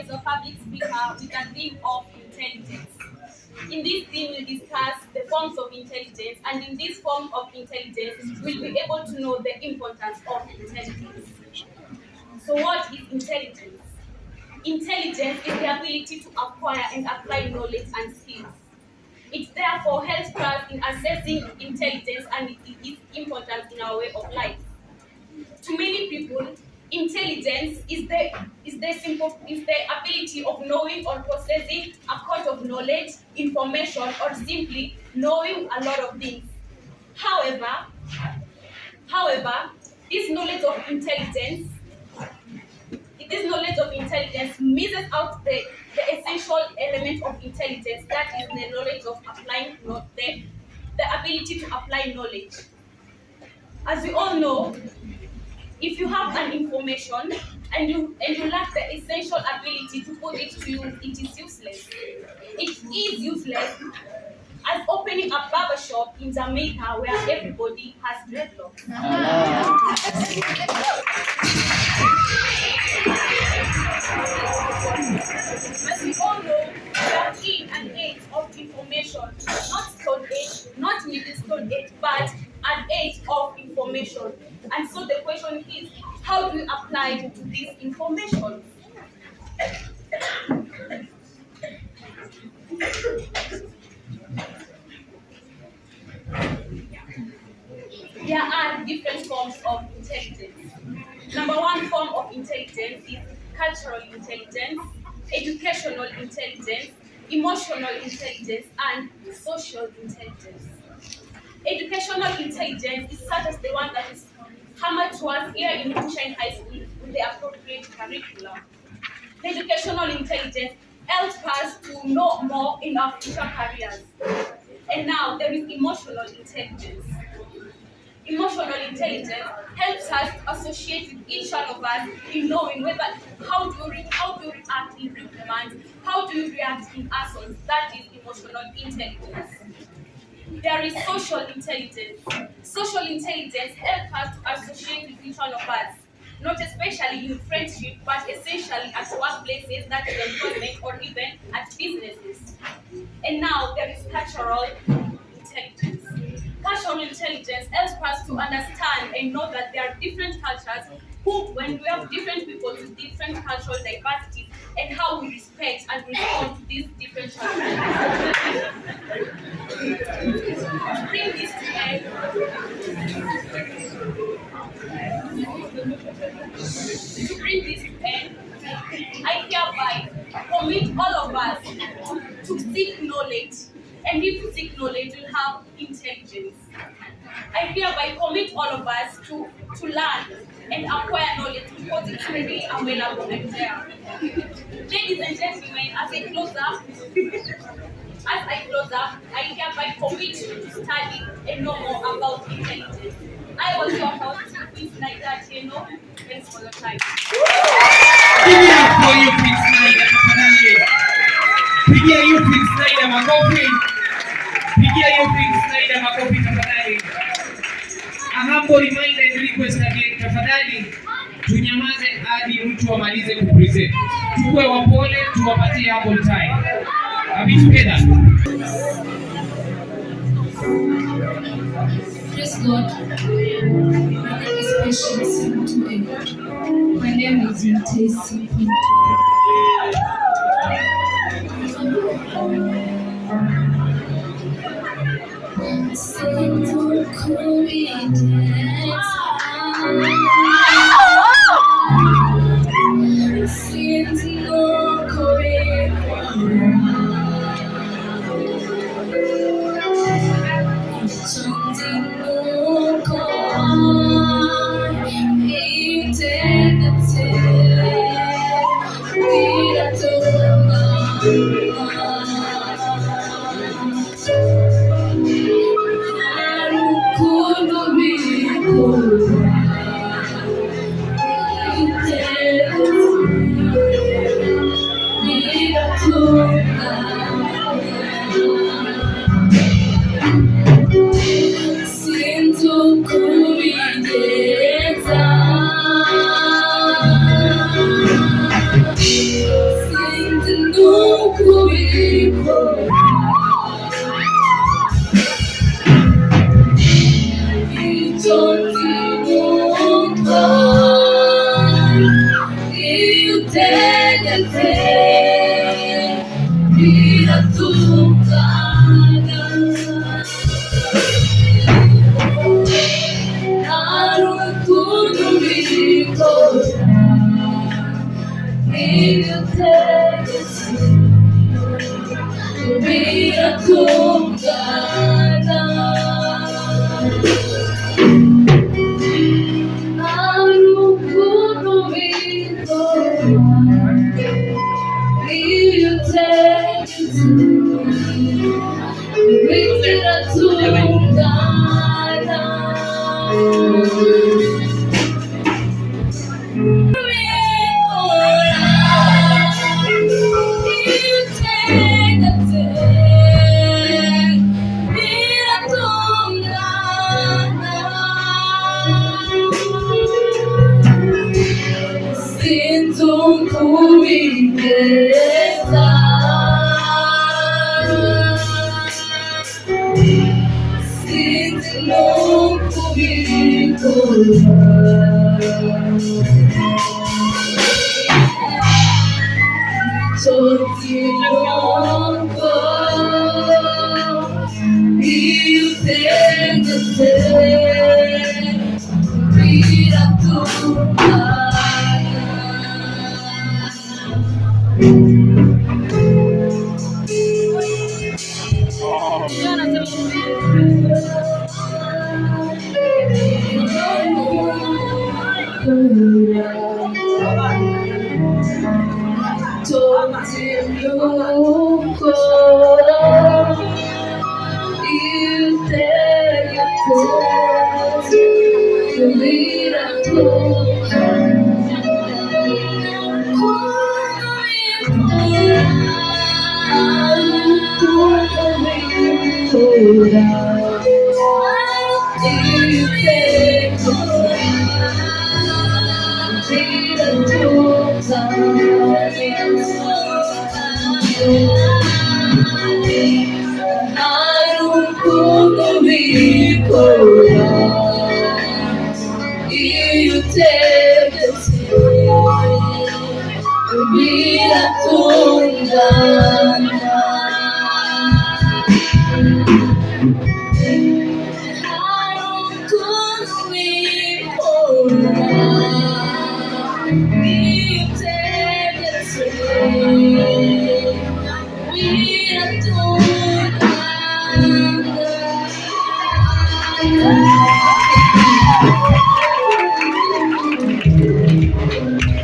as a public speaker with a theme of intelligence. In this theme, we'll discuss the forms of intelligence, and in this form of intelligence, we'll be able to know the importance of intelligence. So, what is intelligence? Intelligence is the ability to acquire and apply knowledge and skills. It therefore helps us in assessing intelligence and its importance in our way of life. To many people, intelligence is the ability of knowing or possessing a quantity of knowledge, information, or simply knowing a lot of things. However, this knowledge of intelligence misses out the essential element of intelligence, that is the knowledge of applying the ability to apply knowledge. As we all know, if you have an information and you lack the essential ability to put it to use, it is useless. It is useless as opening a barber shop in Jamaica where everybody has dreadlocks. As we all know, we are in an age of information, not stone age, not middle stone age, but an age of information. And so the question is, how do we apply to this information? There are different forms of intelligence. Number one form of intelligence is cultural intelligence, educational intelligence, emotional intelligence, and social intelligence. Educational intelligence is such as the one that is hammered to us here in Bookshine High School with the appropriate curriculum. The educational intelligence helps us to know more in our future careers. And now there is emotional intelligence. Emotional intelligence helps us to associate with each one of us in knowing whether how do you react in reprimands, how do you react in assaults. That is emotional intelligence. There is social intelligence. Social intelligence helps us to associate with each one of us, not especially in friendship, but essentially at workplaces, that is employment, or even at businesses. And now there is cultural intelligence. Cultural intelligence helps us to understand and know that there are different cultures when we have different people with different cultural diversities, and how we respect and respond to these different cultures. To bring this to end, I hereby commit all of us to seek knowledge. And if we seek knowledge, we'll have intelligence. I hereby commit all of us to learn and acquire knowledge, because it's really available and there. Ladies and gentlemen, as I close up, I hereby commit to study and know more about intelligence. I was your host, Prince Naida Cheno. Thanks for your time. Give it up for you, Prince Naida. Pigia you, Prince Naida, makofi. Pigia you, Prince Naida, makofi tafadhali. A humble reminder and request again, tafadhali tunyamaze hadi mtu amalize kupresent. Tuwe wapole, tuwapatie humble time. Are we together? Praise God. My name is Patience today. My name is Mtesi.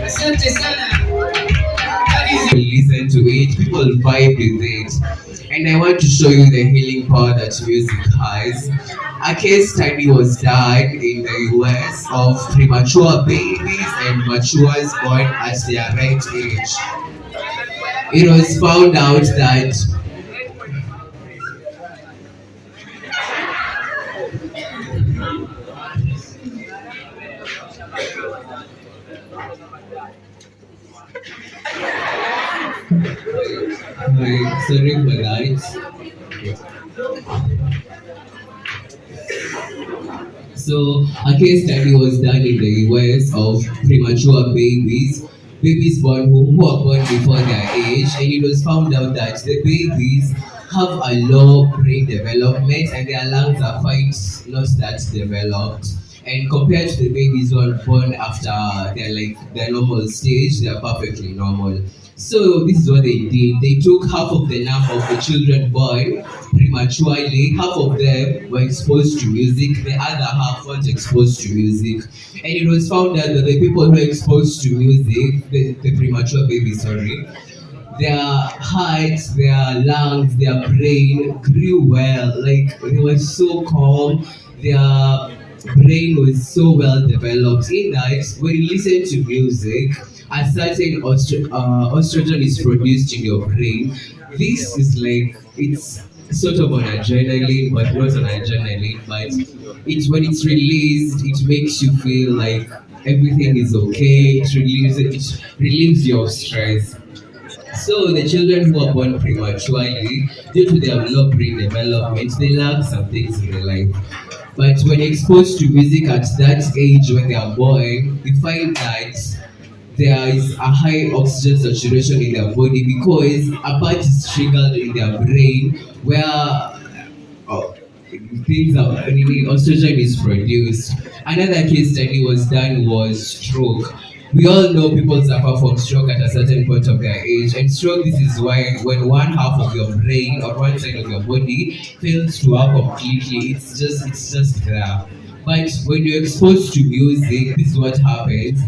Asante sana. Listen to it, people vibe with it. And I want to show you the healing power that music has. A case study was done in the US of premature babies and matures born at their right age. It was found out that sorry for that. So, a case study was done in the US of premature babies who are born before their age, and it was found out that the babies have a low brain development and their lungs are quite not that developed. And compared to the babies who are born after their normal stage, they are perfectly normal. So this is what they did. They took half of the number of the children born prematurely. Half of them were exposed to music. The other half weren't exposed to music. And it was found out that the people who were exposed to music, the premature babies, sorry, their hearts, their lungs, their brain grew well. Like they were so calm. Their brain was so well developed. In that, when you listen to music, a certain estrogen is produced in your brain. This is like it's sort of an adrenaline, but not an adrenaline. But it's when it's released, it makes you feel like everything is okay. It relieves your stress. So the children who are born prematurely, due to their low brain development, they lack some things in their life. But when exposed to music at that age when they are born, you find that there is a high oxygen saturation in their body because a part is triggered in their brain where things are oxygen is produced. Another case study was done was stroke. We all know people suffer from stroke at a certain point of their age, and stroke this is why when one half of your brain or one side of your body fails to work completely, it's just there. But when you're exposed to music, this is what happens.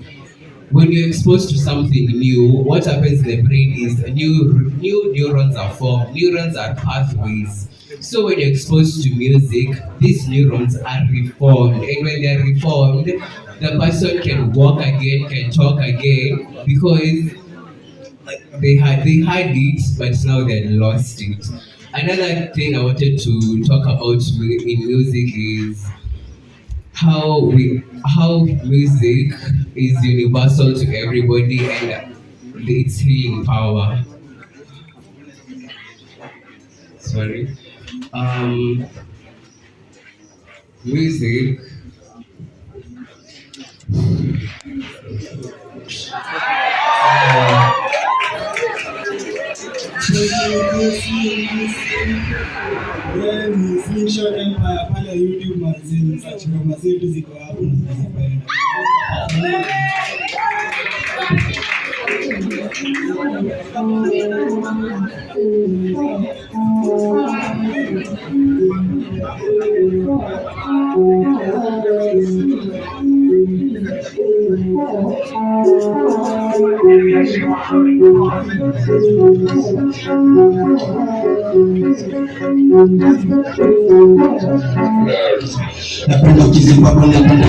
When you're exposed to something new, what happens in the brain is new neurons are formed. Neurons are pathways. So when you're exposed to music, these neurons are reformed, and when they're reformed, the person can walk again, can talk again, because they had it, but now they lost it. Another thing I wanted to talk about in music is how music is universal to everybody and its healing power. Sorry. Um, Music. Finisher Empire pale YouTube mazee, search ngoma zetu ziko hapo na kuzipenda. Napenda ukizipapa napenda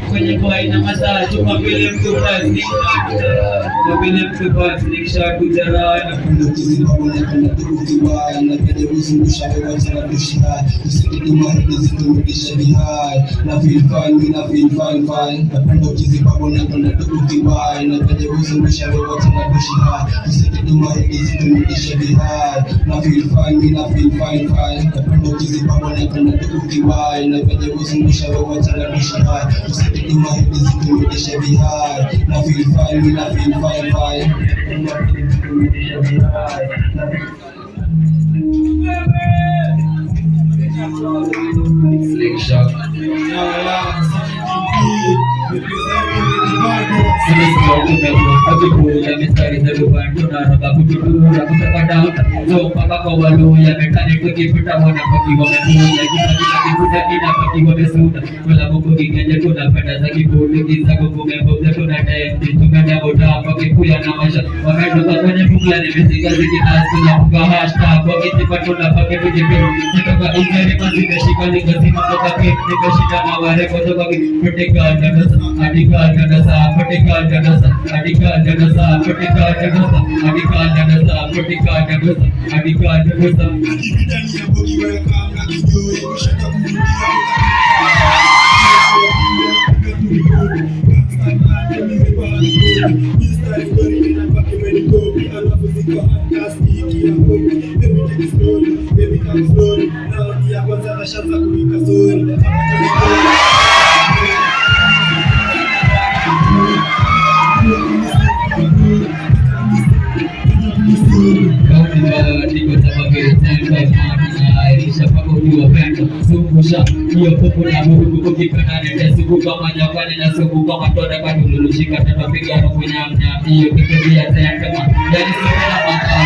kwenye kwa ina masaa chuma vile mtu basi kwa vile mtu basi nikisha kujara na Napenda uzungusha wewe tena dushia usikidi mahindi zitumudisha bihai na feel fine napenda ukizipabo napenda tukutibai napenda uzungusha wewe tena dushia usikidi mahindi zitumudisha bihai na feel fine napenda ukizipabo napenda tukutibai napenda uzungusha wewe tena dushia usikidi mahindi zitumudisha bihai na feel fine slingshot. zungusha hiyo kuku na buku ukipenda nitasuguka manyakani na suguka matoda kadulushika tatapiga roho nyamnya hiyo kikibia tena yani sipenda makao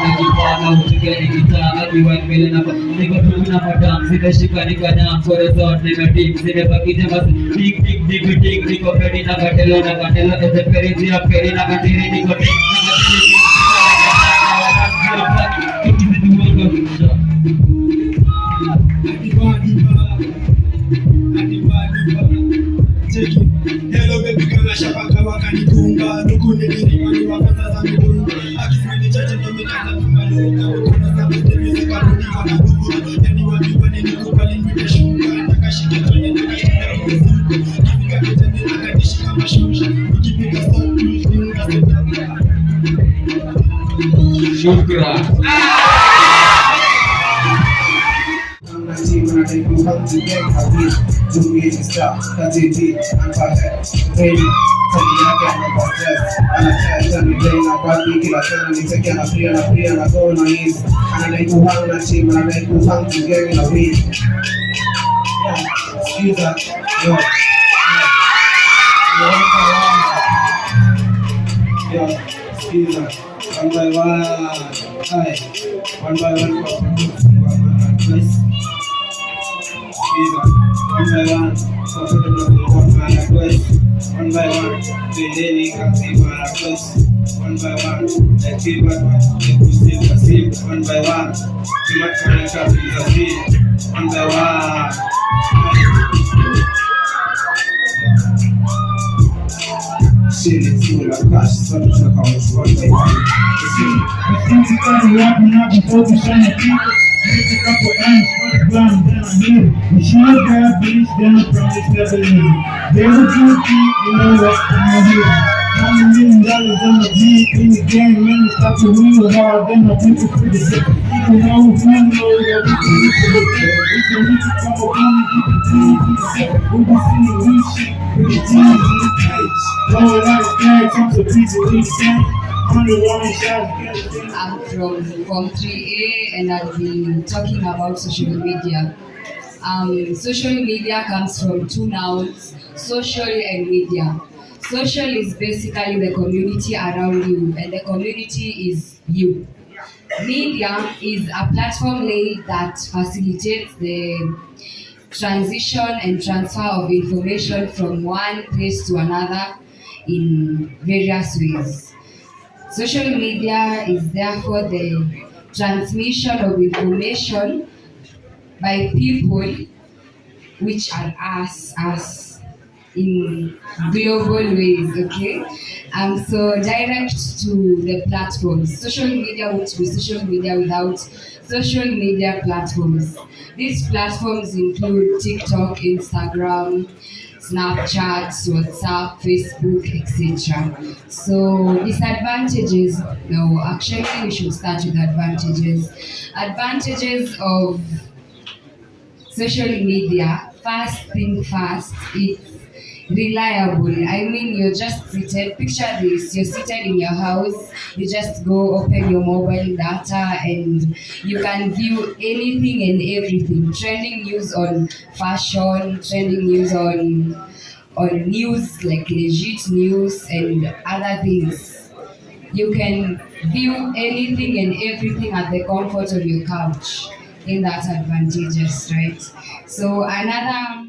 na kipana upigani kitaa akiwa mbele na niko tu na madam zimeshika nikanyam horizon nimetik zimebaki basi dig niko pedi na katelo eze peri ya peri na katiri niko tik Hello baby kama shapaka wakanitunga nuku nilirima ni wapata za midunga akifini chache domikata tumaluka ukona za mstemi zikarudi wanaduguru yani wabiwa nilikupali nitashunga nakashike kwenye nakashika mzigo kifika kitende nakadishi kama shusha nikipika stop kuifunga sebaka shukra Team and I think we come together, we do me the stuff, cause it did, and perfect, baby. Tell me I can't never stress, and I tell me playing a bad week, I tell me taking a free and I go on my knees, and I like to hang a team and I like to come together in a week. Yeah, excuse that, yeah, excuse that, one by one, please. One by one, comfortable with my request. One by one, the lady can see my request. One by one, let's give one, they could still receive. One by one, too much for the cup is a seed. One by one. Shit, it's full of cash, so to check out one by one. Take a couple ants for the ground down here. We should have beats down from this level here. There's a good thing, you know what, I'm here. $1 million on the beat in the game, man, stop the wheel hard, then I'll take it for the day. Even though we know that we can reach the day. We can reach a couple money, keep the team in the set. We'll be singing new shit with the teams in the page. Blowing out the flag, I'm so busy with the sound. I'm from 3A and I'll be talking about social media. Social media comes from two nouns, social and media. Social is basically the community around you and the community is you. Media is a platform laid that facilitates the transition and transfer of information from one place to another in various ways. Social media is therefore the transmission of information by people, which are us in global ways, okay? So direct to the platforms. Social media would be social media without social media platforms. These platforms include TikTok, Instagram, Snapchat, WhatsApp, Facebook, etc. So disadvantages, no, actually we should start with advantages. Advantages of social media, first thing first, it's reliable. I mean, you're just seated, picture this, you're seated in your house, you just go open your mobile data and you can view anything and everything. Trending news on fashion, trending news on news like legit news and other things. You can view anything and everything at the comfort of your couch. In that advantages, right? So another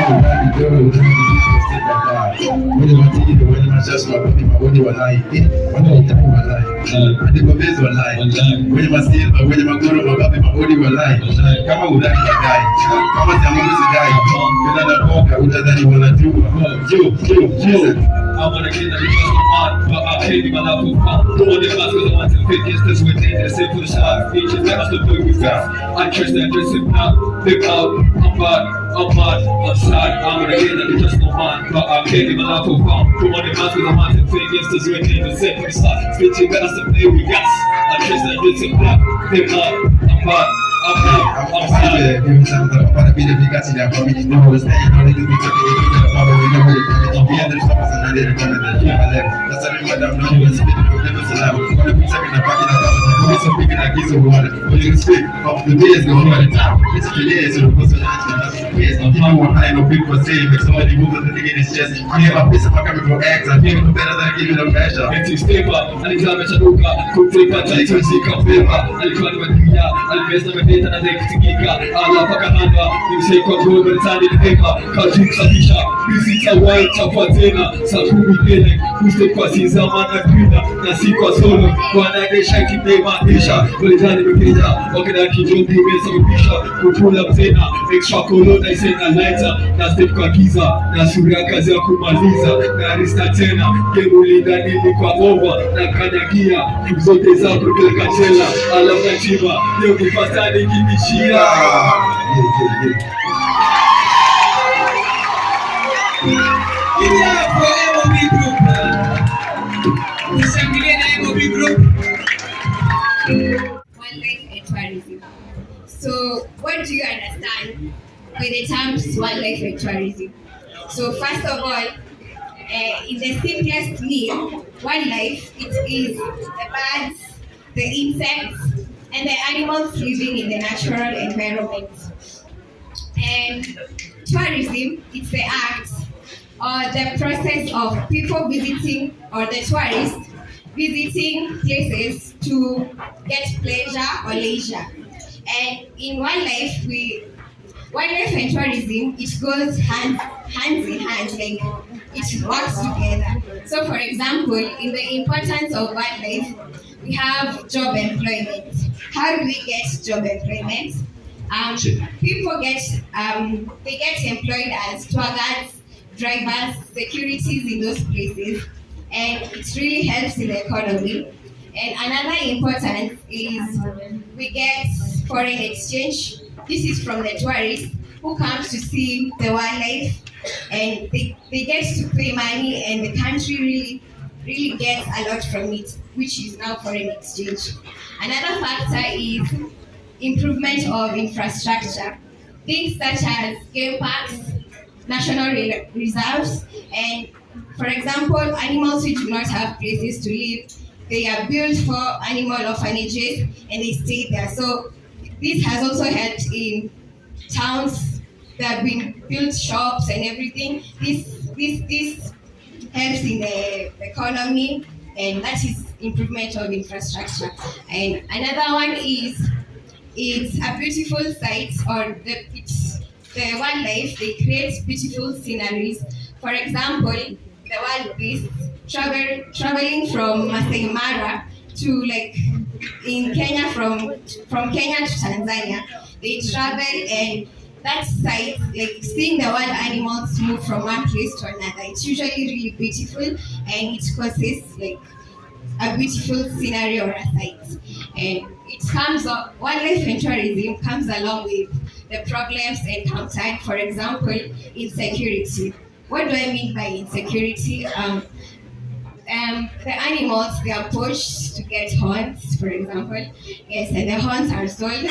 When you want to eat, when you want just my body will lie. When you die, will lie. And the babies will lie. When you must steal, when you must go to my body will lie. Come on, die, die. Come on, tell me to die. You're not a walker, who doesn't even want to do. You. I wanna get that because I'm hot, but I can't be my life with pop. On the class because I want to fit this, this with it, that's it for the shot. Features that I still play with fast. I trust that dress him now, big out, I'm hot, I'm sad. I'm gonna get that because I'm hot, but I can't be my life with pop. On the class because I want to fit this, this with it, that's it for the shot. Features that I still play with gas. I trust that dress him now, big out, I'm hot. I'm sad. Every time I'm about to be the big guy, that for me. No one was saying, no, they do be talking, they do about it, we know what it is. We had the troubles and I didn't come in the gym. I left. That's how we went down, no one was speaking, no one was alive. When we talking about it, we get some big and I get some water. When you can speak, the days go over the time. It's the days, so the person that's the days. If you want high, no people say, make somebody move the thing in his chest. I have a piece of my coming from X, I feel no better than giving a measure. It's stable, Alexander Chaduka, could take a tight to seek a favor. Alcon Madia, Albesta Medita, and Extica, Allah Pakahanda, you say control the Tani Paper, Kajik Satisha, Visita White Chapatena, Sakumi Pele, Kuste Kwasiza Manakina, Nasiko Solo, Wanade Shaki Dema Isha, Politani Mukina, Okanaki Jondi Mesa Bisha, Kupula Tena, Extra Colona Sena Lighter, Nastek Kwakiza, Nasuria Kazia Kumaliza, Narista Tena, Gemulinda Nini Kwabova, Nakanagia, Kuzote Zapro Kachela, Alama Chiba, Yogi Fatani Kimishia. Give it up for MOB Group. Nishangilie na MOB Group. Wildlife and tourism. So, what do you understand by the terms wildlife and tourism? So, first of all, in the simplest meaning, wildlife it is the birds, the insects, and the animals living in the natural environment. And tourism, it's the act or the process of people visiting or the tourists visiting places to get pleasure or leisure. And in wildlife, wildlife and tourism, it goes hand in hand, like it works together. So, for example, in the importance of wildlife, we have job employment. How do we get job employment? People get they get employed as tour guides, drivers, securities in those places, and it really helps in the economy. And another important is we get foreign exchange. This is from the tourists who comes to see the wildlife, and they get to pay money, and the country really gets a lot from it, which is now foreign exchange. Another factor is improvement of infrastructure. Things such as game parks, national reserves, and for example, animals which do not have places to live, they are built for animal orphanages and they stay there. So this has also helped in towns. There have been built shops and everything. This helps in the economy, and that is improvement of infrastructure. And another one is it's a beautiful site, or the wildlife, they create beautiful sceneries. For example, the wild beasts traveling from Masai Mara to, like, in Kenya, from Kenya to Tanzania, they travel, and that site, like seeing the wild animals move from one place to another, it's usually really beautiful, and it causes like a beautiful scenery or a site. And it comes up, wildlife and tourism comes along with the problems encountered. For example, insecurity. What do I mean by insecurity? The animals, they are poached to get horns, for example. Yes, and the horns are sold.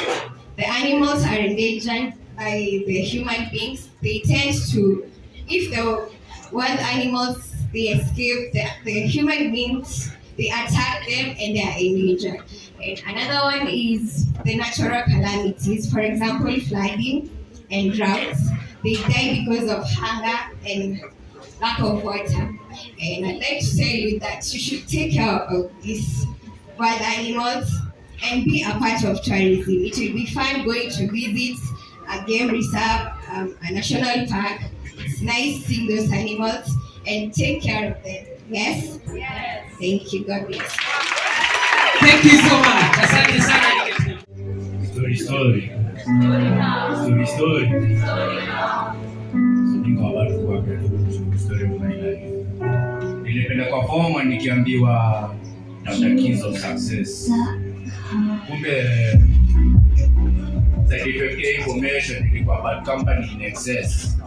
The animals are endangered by the human beings. They tend to, if the wild animals, they escape, the human beings, they attack them and they are endangered. And another one is the natural calamities, for example, flooding and droughts. They die because of hunger and lack of water. And I'd like to tell you that you should take care of these wild animals and be a part of tourism. It will be fun going to visit a game reserve, a national park, it's nice seeing those animals and take care of them. Yes? Yes. Thank you. God bless. Thank you so much. Asante sana. Story. Story now. Story. Story now. Niko about kuambia tu story of my life. Nilipelekwa form nikiambiwa the keys of success. Kumbe certificate information ilikuwa about company in excess.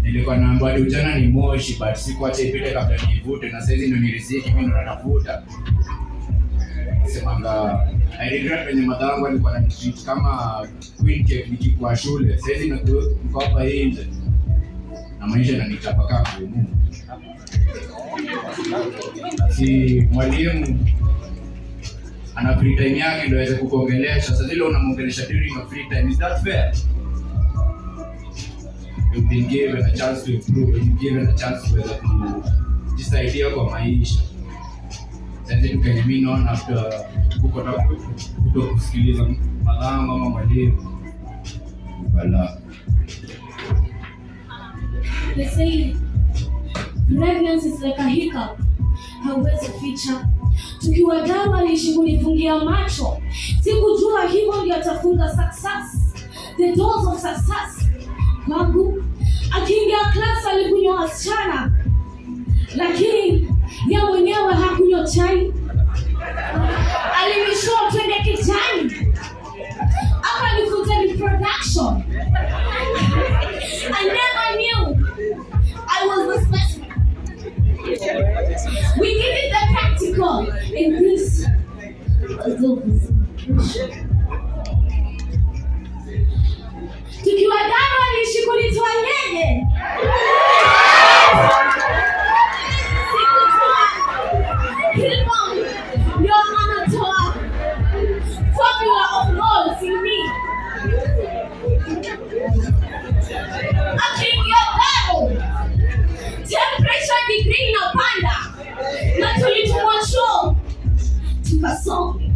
Nilikuwa naambiwa ujana ni moshi but sikuacha ipite kabla nivute, na sasa ndio niriziki mimi ndo natafuta. Semanga I regret when madangu alikuwa ananitreat kama queen cake nikikuwa shule. Sasa niko hapa nje na maisha yananichapa kama ngumu. Si mwalimu ana free time yake ndio aweze kukuongelesha. Sasa zile unamuongelesha during your free time, is that fair? You've been given a chance to improve, you've been given a chance to jisaidia kwa maisha. Sasa tukanyamini naona after kuko na kusikiliza malango ama mwalimu. Wala. They say pregnancy is like a hiccup. Hauwezi ficha. Tukiwa dawa alishughulifungia macho. Sikujua hivyo ndio atafunga success. The doors of success. Kwangu akiingia class alikunywa wasichana. Lakini ya mwenyewe hakunywa chai. Alinishow twende kijani. Hapa nifunza reproduction. I never knew I was this person. We needed the practical in this. Tukiwa dawa alishughulikiwa yeye. Formula of goals in me. Akiingia dao, temperature degree inapanda na tulitumwa show tukasome.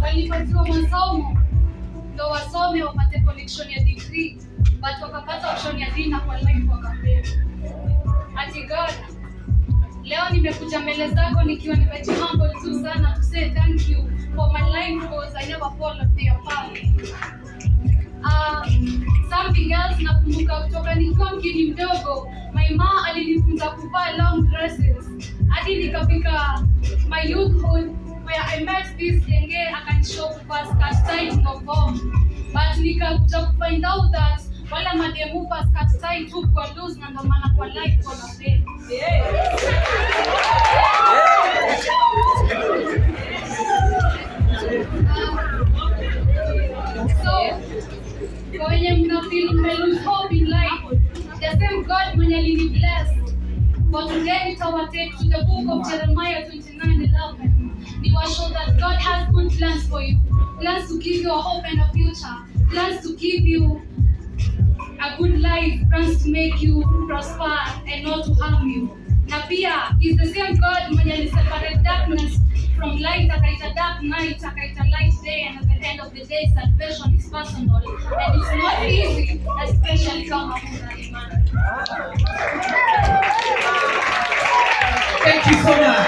Walipatiwa masomo ndo wasome wapate connection ya degree, but wakapata option ya dina kwa life wakapewa. Ati God, leo nimekuja mbele zako nikiwa nimejihumble tu sana to say thank you for my life because I never followed their path. Something else nakumbuka kutoka nikiwa mkini mdogo, my mom alinifunza kuvaa long dresses. Hadi nikafika my youthhood where I met this denge akanishow kuvaa skirt tight no form. But nikakuja kufind out that wale mademu pa skirt tight tu kwa loose na ndo maana kwa life kwa fail. So when you feel lose hope in life, the same God mwenye alini bless. For today it our take to the book of Jeremiah 29:11. He will show that God has good plans for you. Plans to give you a hope and a future. Plans to give you a good life. Plans to make you prosper and not to harm you. Na pia is the same God mwenye aliseparate darkness from light, akaita dark night, akaita light day, and at the end of the day salvation is personal and it's not easy, especially kama kuna imani. Thank you so much.